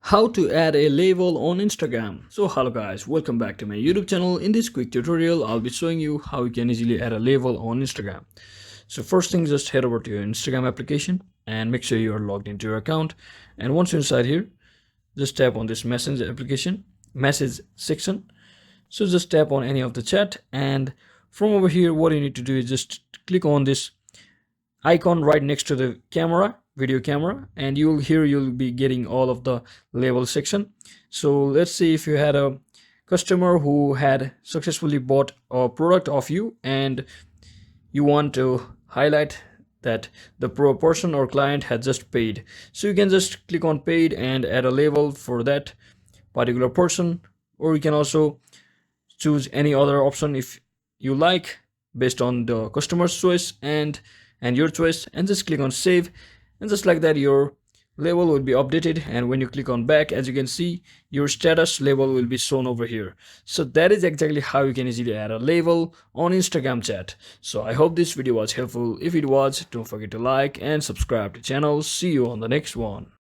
How to add a label on Instagram. So hello guys, welcome back to my YouTube channel. In this quick tutorial, I'll be showing you how you can easily add a label on Instagram. So first thing, just head over to your Instagram application and make sure you are logged into your account. And once you're inside here, just tap on this message section. So just tap on any of the chat, and from over here, what you need to do is just click on this icon right next to the video camera, and you'll be getting all of the label section. So let's say if you had a customer who had successfully bought a product of you, and you want to highlight that the person or client had just paid, so you can just click on paid and add a label for that particular person, or you can also choose any other option if you like, based on the customer's choice and your choice, and just click on save. And just like that, your label will be updated, and when you click on back, as you can see, your status label will be shown over here. So that is exactly how you can easily add a label on Instagram chat. So I hope this video was helpful. If it was, don't forget to like and subscribe to the channel. See you on the next one.